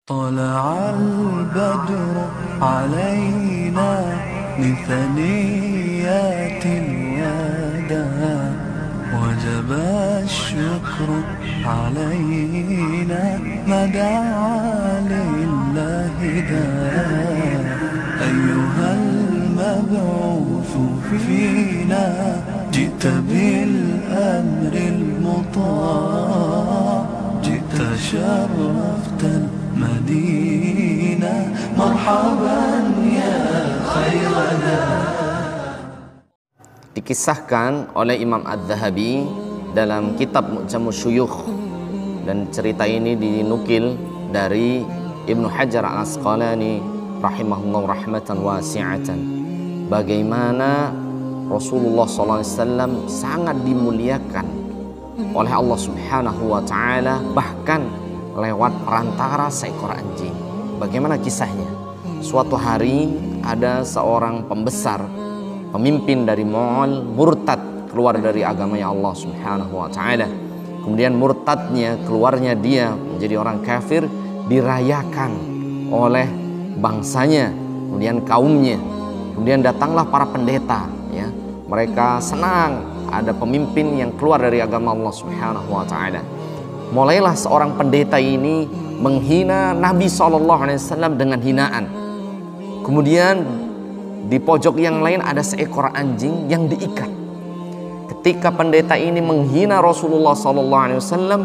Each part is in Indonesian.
طلع البدر علينا من ثنيات الوداع وجب الشكر علينا ما دعا لله داع أيها المبعوث فينا جئت بالأمر المطاع جئت شرفت المدينة مرحبا يا خير Dikisahkan oleh Imam Adz-Dzahabi dalam kitab Mu'jamus Syuyukh, dan cerita ini dinukil dari Ibnu Hajar Al-Asqalani rahimahullah rahmatan wasi'atan, bagaimana Rasulullah SAW sangat dimuliakan oleh Allah Subhanahu wa Ta'ala, bahkan lewat perantara seekor anjing. Bagaimana kisahnya? Suatu hari ada seorang pembesar, pemimpin dari Mongol, murtad, keluar dari agamanya Allah Subhanahu wa Ta'ala. Kemudian murtadnya, keluarnya dia menjadi orang kafir, dirayakan oleh bangsanya, kemudian kaumnya. Kemudian datanglah para pendeta, ya. Mereka senang ada pemimpin yang keluar dari agama Allah Subhanahu wa Ta'ala. Mulailah seorang pendeta ini menghina Nabi SAW dengan hinaan. Kemudian di pojok yang lain ada seekor anjing yang diikat. Ketika pendeta ini menghina Rasulullah SAW,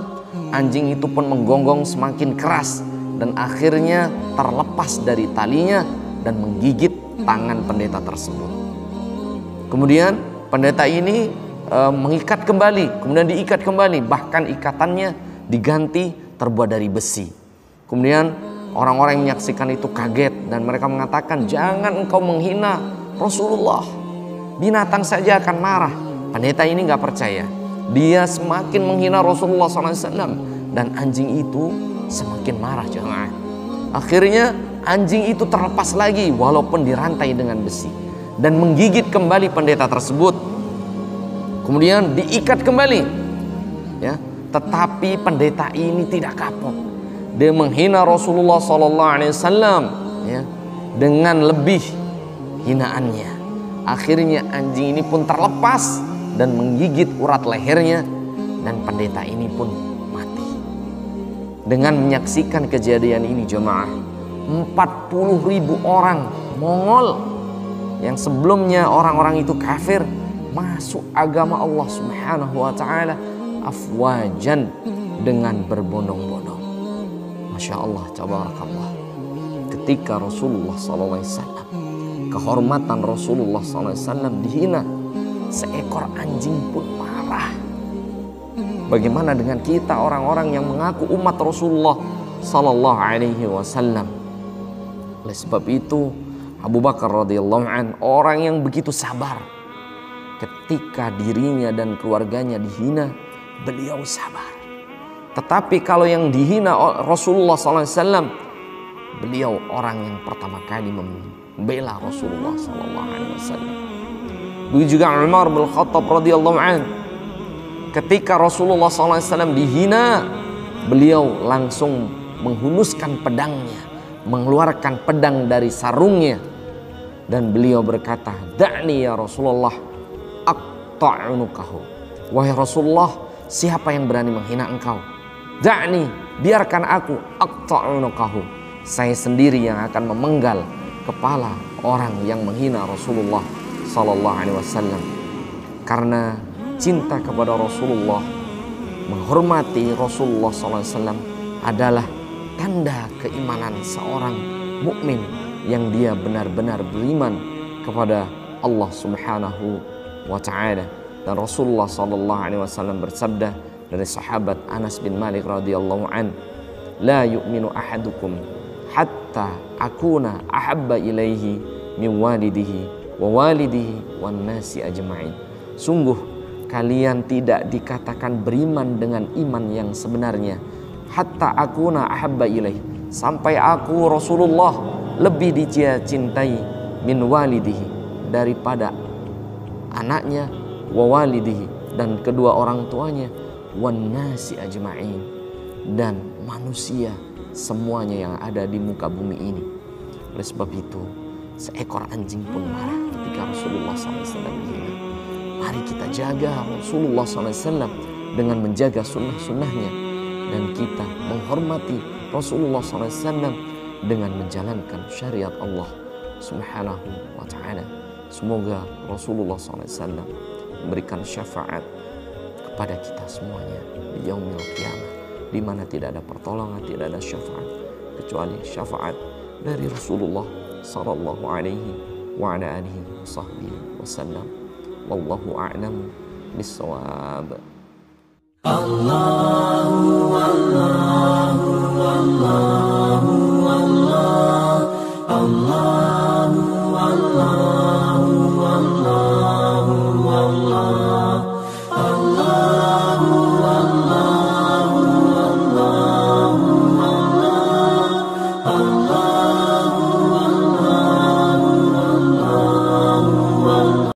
anjing itu pun menggonggong semakin keras dan akhirnya terlepas dari talinya dan menggigit tangan pendeta tersebut. Kemudian pendeta ini mengikat kembali, kemudian diikat kembali, bahkan ikatannya diganti terbuat dari besi. Kemudian orang-orang yang menyaksikan itu kaget dan mereka mengatakan, jangan engkau menghina Rasulullah, binatang saja akan marah. Pendeta ini nggak percaya, dia semakin menghina Rasulullah SAW dan anjing itu semakin marah jemaah. Akhirnya anjing itu terlepas lagi walaupun dirantai dengan besi dan menggigit kembali pendeta tersebut. Kemudian diikat kembali, ya. Tetapi pendeta ini tidak kapok. Dia menghina Rasulullah SAW, ya, dengan lebih hinaannya. Akhirnya anjing ini pun terlepas dan menggigit urat lehernya, dan pendeta ini pun mati. Dengan menyaksikan kejadian ini jemaah, 40.000 orang Mongol yang sebelumnya orang-orang itu kafir masuk agama Allah Subhanahu wa Ta'ala afwajan dengan berbondong-bondong. Masya Allah, tabarakallah. Ketika Rasulullah SAW, kehormatan Rasulullah SAW dihina, seekor anjing pun marah. Bagaimana dengan kita orang-orang yang mengaku umat Rasulullah SAW? Oleh sebab itu Abu Bakar radhiyallahu an, orang yang begitu sabar ketika dirinya dan keluarganya dihina, beliau sabar. Tetapi kalau yang dihina Rasulullah SAW, beliau orang yang pertama kali membela Rasulullah SAW. Begitu juga Umar bin Khattab radhiyallahu an, ketika Rasulullah SAW dihina, beliau langsung menghunuskan pedangnya, mengeluarkan pedang dari sarungnya, dan beliau berkata, "Da'ni ya Rasulullah, aqta'unukahu." Wahai Rasulullah, siapa yang berani menghina engkau? Da'ni, biarkan aku, aqta'unukahu, saya sendiri yang akan memenggal kepala orang yang menghina Rasulullah sallallahu alaihi wasallam. Karena cinta kepada Rasulullah, menghormati Rasulullah sallallahu alaihi wasallam adalah tanda keimanan seorang mukmin yang dia benar-benar beriman kepada Allah Subhanahu wa Ta'ala. Dan Rasulullah sallallahu alaihi wasallam bersabda dari sahabat Anas bin Malik radhiyallahu an, "La yu'minu ahadukum hatta akuna ahabba ilaihi min walidihi wa walidihi wan nasi ajma'in." Sungguh kalian tidak dikatakan beriman dengan iman yang sebenarnya hatta akuna ahabba ilaihi, sampai aku Rasulullah lebih dicintai min walidihi, daripada anaknya, wa walidihi, dan kedua orang tuanya, wan nasi ajma'in, dan manusia semuanya yang ada di muka bumi ini. Oleh sebab itu, seekor anjing pun marah ketika Rasulullah SAW hilang. Mari kita jaga Rasulullah SAW dengan menjaga sunnah-sunnahnya, dan kita menghormati Rasulullah SAW dengan menjalankan syariat Allah Subhanahu wa ta'ala. Semoga Rasulullah SAW memberikan syafaat kepada kita semuanya di yaumil qiyamah, di mana tidak ada pertolongan, tidak ada syafaat kecuali syafaat dari Rasulullah sallallahu alaihi wa ala alihi wasallam. Wallahu a'lam bis-shawab. Allahu